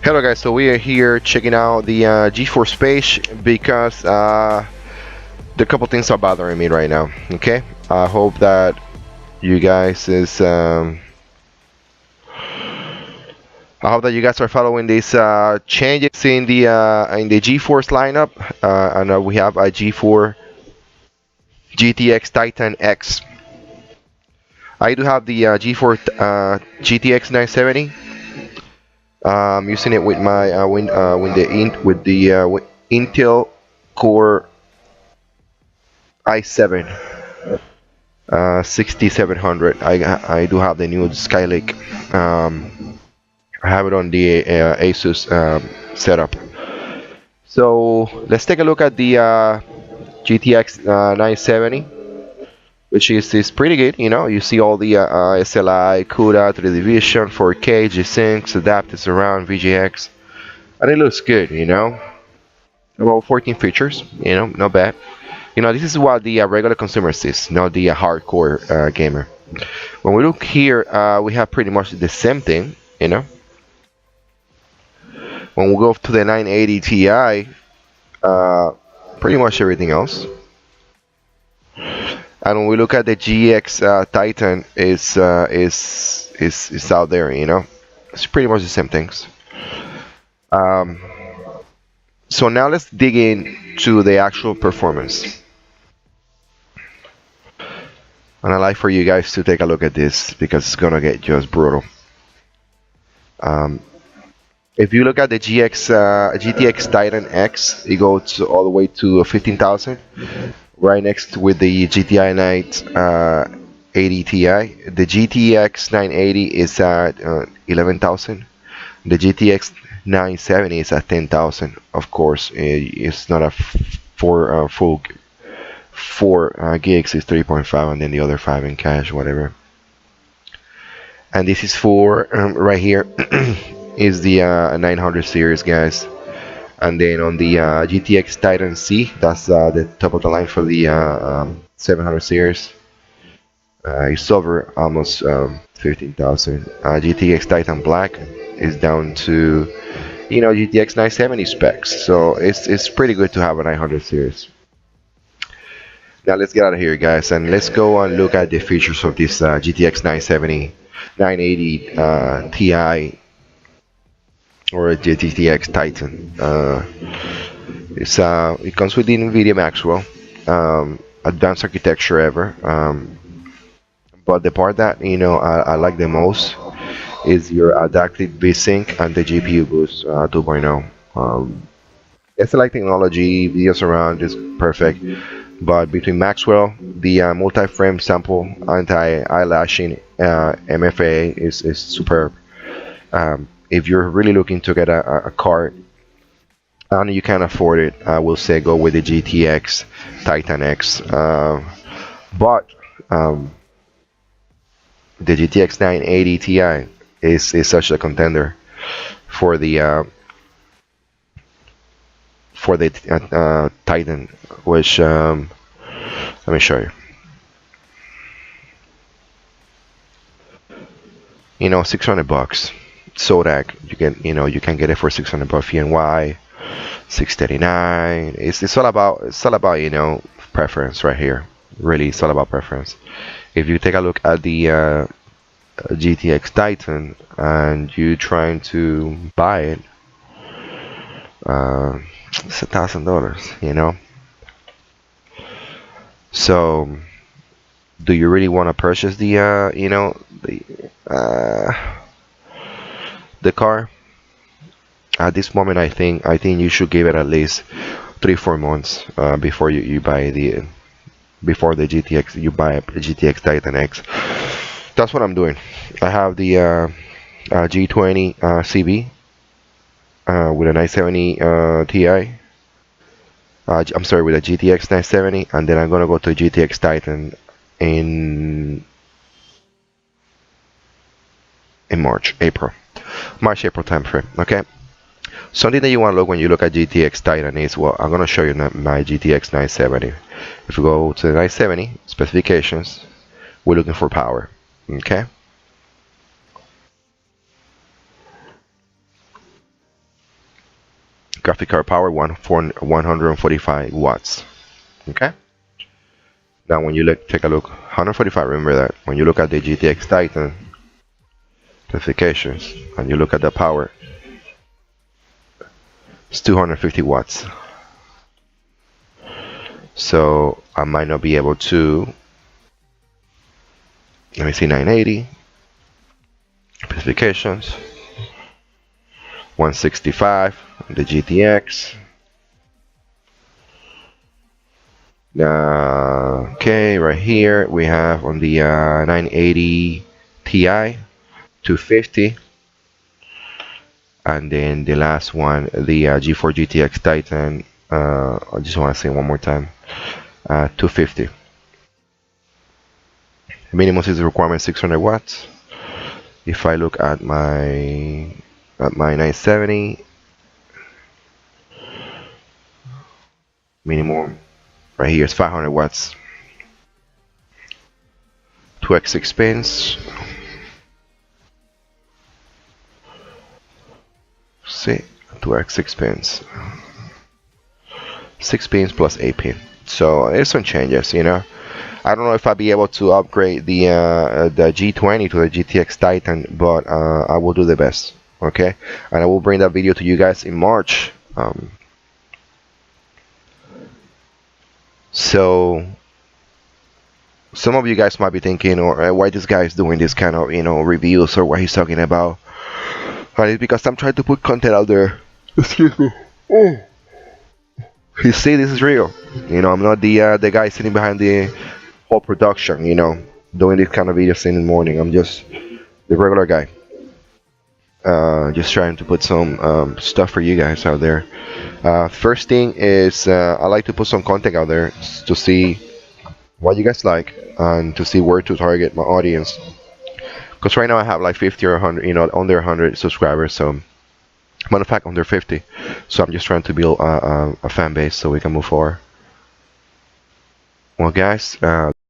Hello guys, so we are here checking out the GeForce page because there are a couple things are bothering me right now. Okay, I hope that you guys I hope that you guys are following these changes in the GeForce lineup. And we have a G4 GTX Titan X. I do have the G4 GTX 970. I'm using it with my Intel Core i7 6700. I do have the new Skylake. I have it on the ASUS setup. So let's take a look at the GTX 970, which is pretty good. You know, you see all the SLI, CUDA, 3D Vision, 4K, G-Syncs, adaptive surround, VGX, and it looks good. You know, about 14 features. You know, not bad. You know, this is what the regular consumer sees, not the hardcore gamer. When we look here, we have pretty much the same thing. You know, when we go to the 980 Ti, pretty much everything else. And when we look at the GX Titan, is out there. You know, it's pretty much the same things. So now let's dig into the actual performance. And I'd like for you guys to take a look at this because it's gonna get just brutal. If you look at the GTX Titan X, it goes all the way to 15,000, right next with the GTI 980 Ti. The GTX 980 is at 11,000. The GTX 970 is at 10,000. Of course, it's not a full 4 gigs, is 3.5, and then the other 5 in cache, whatever. And this is for right here is the 900 series, guys. And then on the GTX Titan C, that's the top of the line for the 700 series. It's over almost 15,000. GTX Titan Black is down to, you know, GTX 970 specs. So it's pretty good to have a 900 series. Now let's get out of here, guys, and let's go and look at the features of this GTX 970, 980 Ti, or a GTX Titan. It comes with the NVIDIA Maxwell, advanced architecture ever. But the part that I like the most is your adaptive VSync and the GPU Boost 2.0. SLI technology, video surround is perfect. But between Maxwell, the multi-frame sample, anti-eyelashing, MFA is superb. If you're really looking to get a card and you can afford it, I will say go with the GTX Titan X. But the GTX 980 Ti is such a contender for the Titan, which let me show you. You know, $600. Zotac, you can get it for $600 VNY, $639. It's all about preference right here. Really, it's all about preference. If you take a look at the GTX Titan and you trying to buy it, it's $1,000, you know. So, do you really want to purchase the the car? At this moment, I think you should give it at least 3-4 months before you buy the GTX. You buy a GTX Titan X. That's what I'm doing. I have the G20 CB with a 970 Ti. I'm sorry, with a GTX 970, and then I'm gonna go to GTX Titan in April time frame. Okay. Something that you want to look when you look at GTX Titan is, well, I'm gonna show you my GTX 970. If we go to the 970 specifications, we're looking for power. Okay. graphic card power 145 watts. Okay. Now when you take a look, 145. Remember that when you look at the GTX Titan specifications and you look at the power, it's 250 watts. So I might not be able to. Let me see, 980 specifications, 165 the GTX. Okay, right here we have on the 980 Ti 250, and then the last one, the G4 GTX Titan. I just want to say one more time, 250. Minimum system requirement 600 watts. If I look at my 970, minimum right here is 500 watts. 2x6 pins. See, 2x6 pins. 6 pins plus 8 pin. So there's some changes, you know. I don't know if I'll be able to upgrade the G20 to the GTX Titan, but I will do the best. Okay, and I will bring that video to you guys in March. So some of you guys might be thinking, or why this guy is doing this kind of, you know, reviews, or what he's talking about. And it's because I'm trying to put content out there. Excuse me. You see, this is real. You know, I'm not the guy sitting behind the whole production, you know, doing this kind of videos in the morning. I'm just the regular guy. Just trying to put some stuff for you guys out there. First thing is I like to put some content out there to see what you guys like and to see where to target my audience. Because right now I have like 50 or 100, you know, under 100 subscribers. So, matter of fact, under 50. So I'm just trying to build a fan base so we can move forward. Well, guys.